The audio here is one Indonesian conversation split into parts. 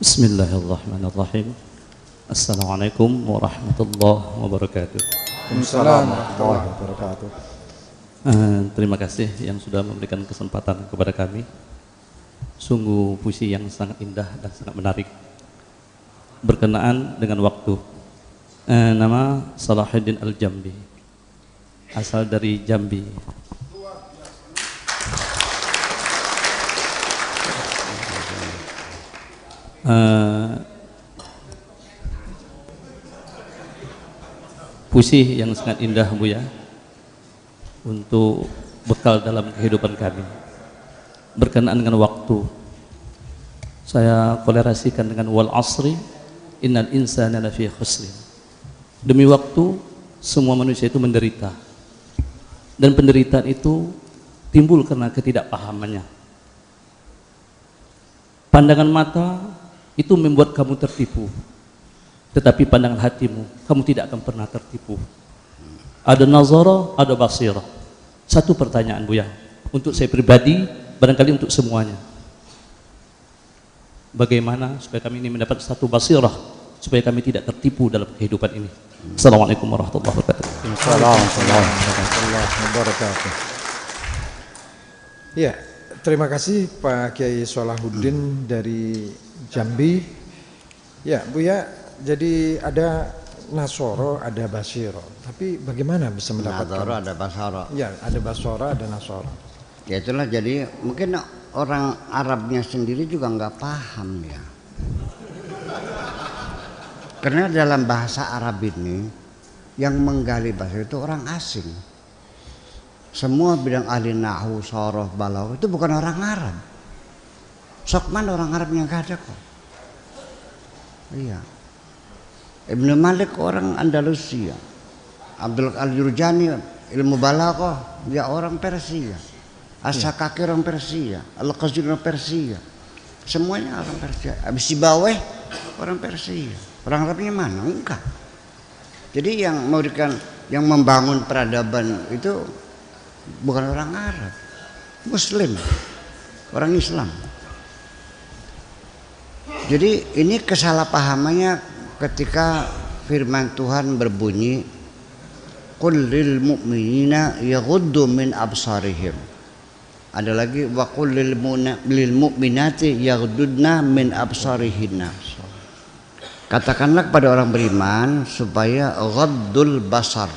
Bismillahirrahmanirrahim. Assalamualaikum warahmatullahi wabarakatuh. Waalaikumsalam warahmatullahi wabarakatuh. Terima kasih yang sudah memberikan kesempatan kepada kami. Sungguh puisi yang sangat indah dan sangat menarik. Berkenaan dengan waktu. Nama Salahuddin Al-Jambi. Asal dari Jambi. Puisi yang sangat indah, Buya, untuk bekal dalam kehidupan kami. Berkenaan dengan waktu, saya kolerasikan dengan wal asri innal insana lafi khusrin. Demi waktu, semua manusia itu menderita, dan penderitaan itu timbul karena ketidakpahamannya. Pandangan mata itu membuat kamu tertipu, tetapi pandangan hatimu, kamu tidak akan pernah tertipu. Ada nazara, ada basirah. Satu pertanyaan, Buya, untuk saya pribadi, barangkali untuk semuanya. Bagaimana supaya kami ini mendapat satu basirah, supaya kami tidak tertipu dalam kehidupan ini. Assalamualaikum warahmatullahi wabarakatuh. Waalaikumsalam warahmatullahi wabarakatuh. Ya, terima kasih Pak Kiai Salahuddin dari Jambi. Ya, Buya, jadi ada Nasoro, ada Basiro. Tapi bagaimana bisa mendapatkan? Nasoro ada Basoro. Ya, ada Basoro, ada Nasoro. Ya itulah, jadi mungkin orang Arabnya sendiri juga nggak paham ya. Karena dalam bahasa Arab ini yang menggali bahasa itu orang asing. Semua bidang ahli nahwu, sorof, balaghah itu bukan orang Arab. Sok mana orang Arabnya nggak ada kok. Iya. Ibnu Malik orang Andalusia. Abdul Al-Jurjani ilmu balaghah dia orang Persia. As-Sakaki orang Persia, Al-Qazwini orang Persia. Semuanya orang Persia. Habis Sibawayh orang Persia. Orang Arabnya mana? Enggak. Jadi yang memberikan, yang membangun peradaban itu bukan orang Arab, Muslim, orang Islam. Jadi ini kesalahpahamannya ketika firman Tuhan berbunyi, qul lil mu'minina yaghuddu min absarihim. Ada lagi wa qul lil mu'minati yaghuddna min absarihinna. Katakanlah kepada orang beriman supaya ghaddul basar.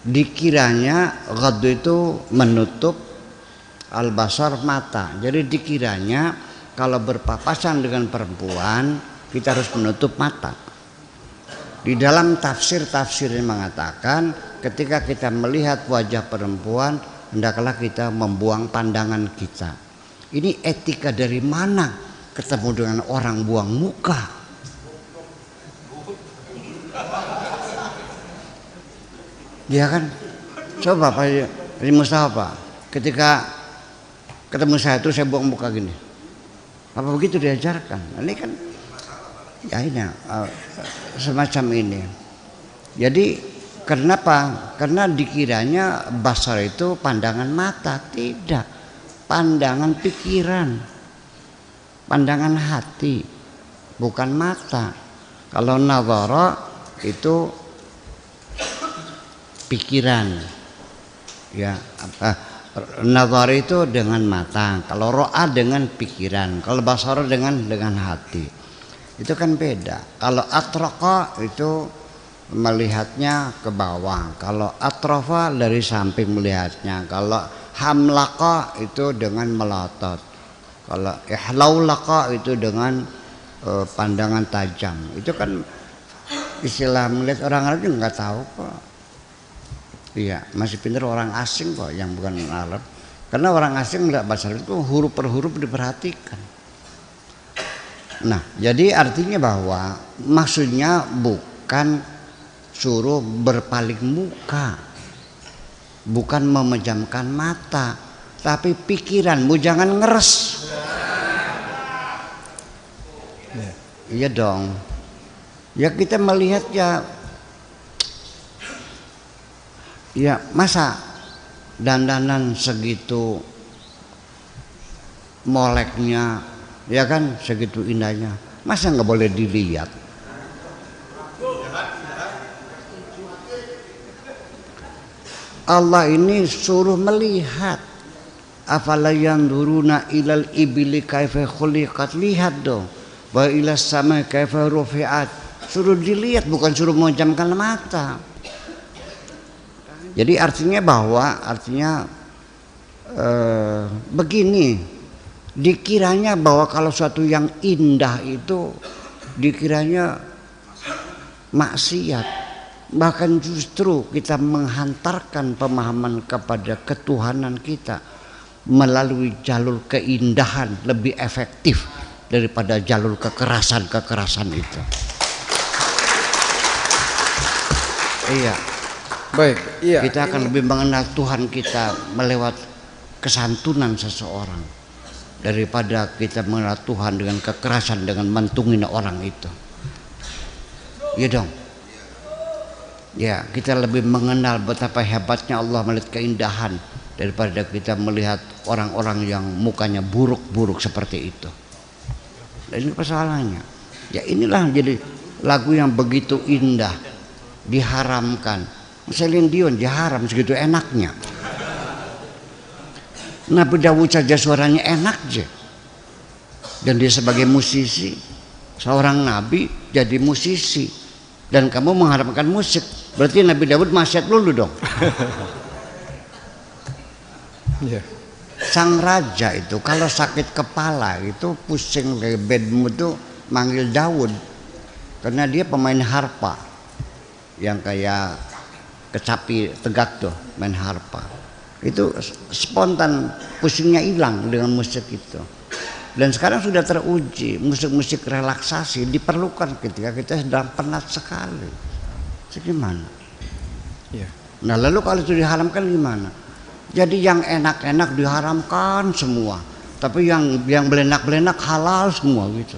Dikiranya ghaddu itu menutup, al-basar mata. Jadi dikiranya kalau berpapasan dengan perempuan kita harus menutup mata. Di dalam tafsir-tafsir yang mengatakan ketika kita melihat wajah perempuan hendaklah kita membuang pandangan kita. Ini etika dari mana? Ketemu dengan orang buang muka. Ya kan? Coba Pak Haji Mustafa, ketika ketemu saya itu saya buang muka gini. Apa begitu diajarkan? Ini kan ya ini semacam ini. Jadi kenapa? Karena dikiranya basar itu pandangan mata, tidak. Pandangan pikiran. Pandangan hati, bukan mata. Kalau nazara itu pikiran, ya. Nazar itu dengan mata. Kalau ro'a dengan pikiran. Kalau basara dengan hati. Itu kan beda. Kalau atraqa itu melihatnya ke bawah. Kalau atrafa dari samping melihatnya. Kalau hamlaqa itu dengan melotot. Kalau ihlaulaqa itu dengan pandangan tajam. Itu kan istilah melihat orang Arab juga nggak tahu kok. Iya, masih pintar orang asing kok yang bukan Arab. Karena orang asing melihat bahasa Arab itu huruf per huruf diperhatikan. Nah, jadi artinya bahwa maksudnya bukan suruh berpaling muka, bukan memejamkan mata, tapi pikiranmu jangan ngeres. Iya dong. Ya kita melihat ya masa dandanan segitu moleknya Ya kan, segitu indahnya. Masa nggak boleh dilihat? Allah ini suruh melihat. Afala yanzuruna ilal ibili kaifa khuliqat, lihat dong. Wa ilas sama kaifa rufi'at. Suruh dilihat, bukan suruh memejamkan mata. Jadi artinya begini, dikiranya bahwa kalau suatu yang indah itu dikiranya maksiat, bahkan justru kita menghantarkan pemahaman kepada ketuhanan kita melalui jalur keindahan lebih efektif daripada jalur kekerasan itu. Iya. Baik, iya. Kita akan lebih mengenal Tuhan kita melewat kesantunan seseorang daripada kita mengenal Tuhan dengan kekerasan, dengan mentungin orang itu. Iya dong. Ya, kita lebih mengenal betapa hebatnya Allah melihat keindahan daripada kita melihat orang-orang yang mukanya buruk-buruk seperti itu. Dan ini persoalannya. Ya inilah jadi lagu yang begitu indah diharamkan. Celine Dion diharam segitu enaknya. Nabi Dawud saja suaranya enak aja. Dan dia sebagai musisi, seorang nabi jadi musisi. Dan kamu mengharamkan musik, berarti Nabi Dawud maksiat dulu dong. Yeah. Sang raja itu kalau sakit kepala itu pusing lebedmu tuh manggil Daud. Karena dia pemain harpa yang kayak kecapi tegak tuh, main harpa. Itu spontan pusingnya hilang dengan musik itu. Dan sekarang sudah teruji musik-musik relaksasi diperlukan ketika kita sedang penat sekali. Gimana? Yeah. Nah lalu kalau itu diharamkan gimana? Jadi yang enak-enak diharamkan semua, tapi yang belenak-belenak halal semua gitu.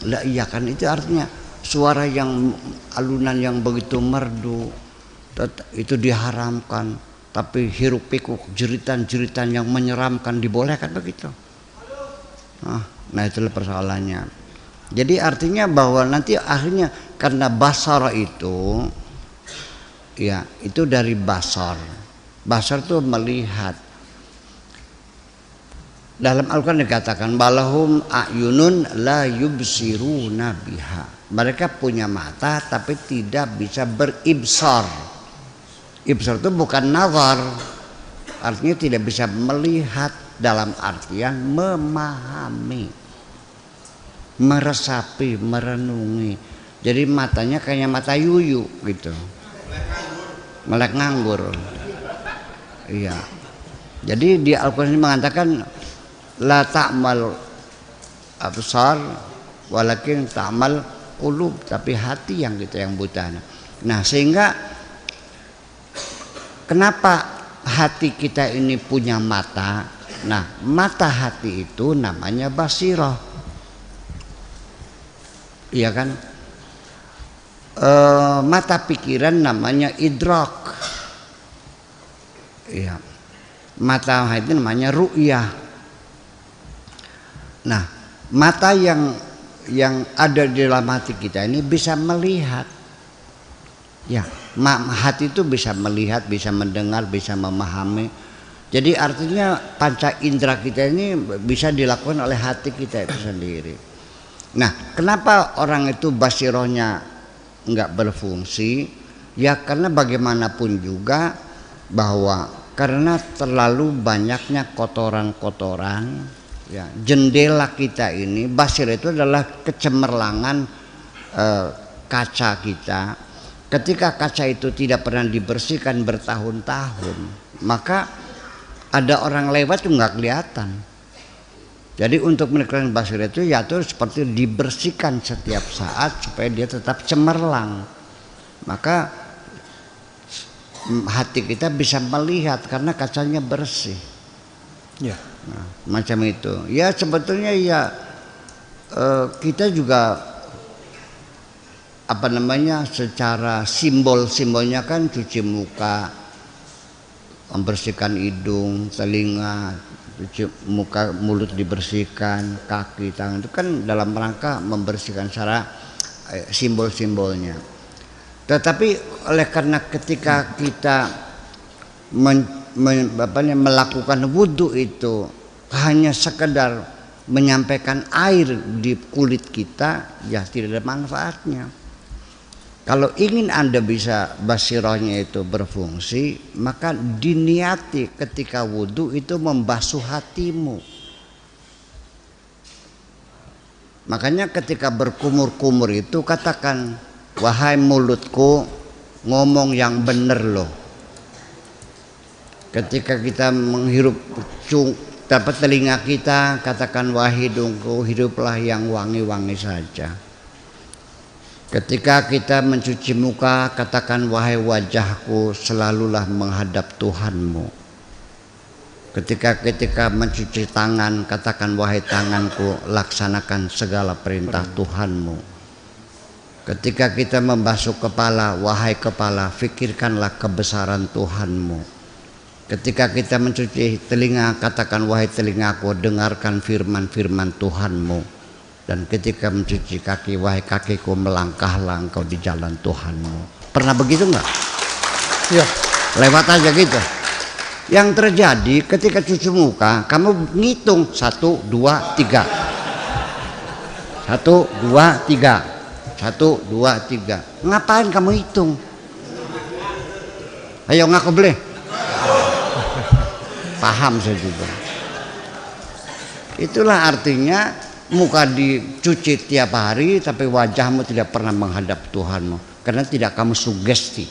Lah iya kan, itu artinya suara yang alunan yang begitu merdu itu diharamkan, tapi hiruk pikuk jeritan-jeritan yang menyeramkan dibolehkan begitu. Nah itulah persoalannya. Jadi artinya bahwa nanti akhirnya karena basar itu, ya itu dari basar. Basar itu melihat. Dalam Al-Quran dikatakan balahum a'yunun la yubsiruna biha. Mereka punya mata tapi tidak bisa beribsar. Ibsar itu bukan nazar. Artinya tidak bisa melihat dalam artian memahami, meresapi, merenungi. Jadi matanya kayak mata yuyu gitu. Melek nganggur. Iya. Jadi di Al-Quran ini mengatakan la ta'mal absar walakin ta'mal qulub, tapi hati yang gitu yang buta. Nah sehingga kenapa hati kita ini punya mata? Nah mata hati itu namanya basirah, iya kan? Mata pikiran namanya idrak, iya. Mata hati namanya ru'yah. Nah, mata yang ada di dalam hati kita ini bisa melihat. Ya, hati itu bisa melihat, bisa mendengar, bisa memahami. Jadi artinya panca indera kita ini bisa dilakukan oleh hati kita itu sendiri. Nah, kenapa orang itu basirohnya enggak berfungsi? Ya karena bagaimanapun juga bahwa karena terlalu banyaknya kotoran-kotoran, ya, jendela kita ini, basir itu adalah kecemerlangan kaca kita. Ketika kaca itu tidak pernah dibersihkan bertahun-tahun, maka ada orang lewat itu nggak kelihatan. Jadi untuk menekan basir itu ya itu seperti dibersihkan setiap saat supaya dia tetap cemerlang. Maka hati kita bisa melihat karena kacanya bersih. Ya. Nah, macam itu. Ya sebetulnya ya kita juga apa namanya secara simbol-simbolnya kan cuci muka, membersihkan hidung, telinga, cuci muka, mulut dibersihkan, kaki, tangan, itu kan dalam rangka membersihkan secara simbol-simbolnya. Tetapi oleh karena ketika kita melakukan wudhu itu hanya sekedar menyampaikan air di kulit kita, ya tidak ada manfaatnya. Kalau ingin Anda bisa basirohnya itu berfungsi, maka diniati ketika wudhu itu membasuh hatimu. Makanya ketika berkumur-kumur itu katakan, wahai mulutku, ngomong yang benar loh. Ketika kita menghirup dapat telinga kita, katakan, wahai hidungku, hiduplah yang wangi-wangi saja. Ketika kita mencuci muka, katakan, wahai wajahku, selalulah menghadap Tuhanmu. Ketika mencuci tangan, katakan, wahai tanganku, laksanakan segala perintah Tuhanmu. Ketika kita membasuh kepala, wahai kepala, fikirkanlah kebesaran Tuhanmu. Ketika kita mencuci telinga, katakan, wahai telingaku, dengarkan firman-firman Tuhanmu. Dan ketika mencuci kaki, wahai kakiku, melangkahlah engkau di jalan Tuhanmu. Pernah begitu enggak? Iya. Lewat aja gitu. Yang terjadi ketika cuci muka, kamu ngitung 1, 2, 3. 1, 2, 3. 1, 2, 3. Ngapain kamu hitung? Ayo ngaku boleh. Paham saya juga. Itulah artinya muka dicuci tiap hari, tapi wajahmu tidak pernah menghadap Tuhanmu, karena tidak kamu sugesti.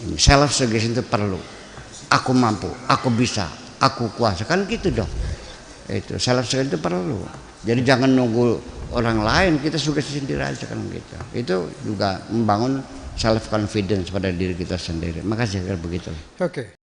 Ini self suggestion itu perlu. Aku mampu, aku bisa, aku kuasa, kan gitu dong. Itu self suggestion itu perlu. Jadi jangan nunggu orang lain, kita sugesti sendiri aja kan gitu. Itu juga membangun self confidence pada diri kita sendiri. Makasih kalau begitu. Oke.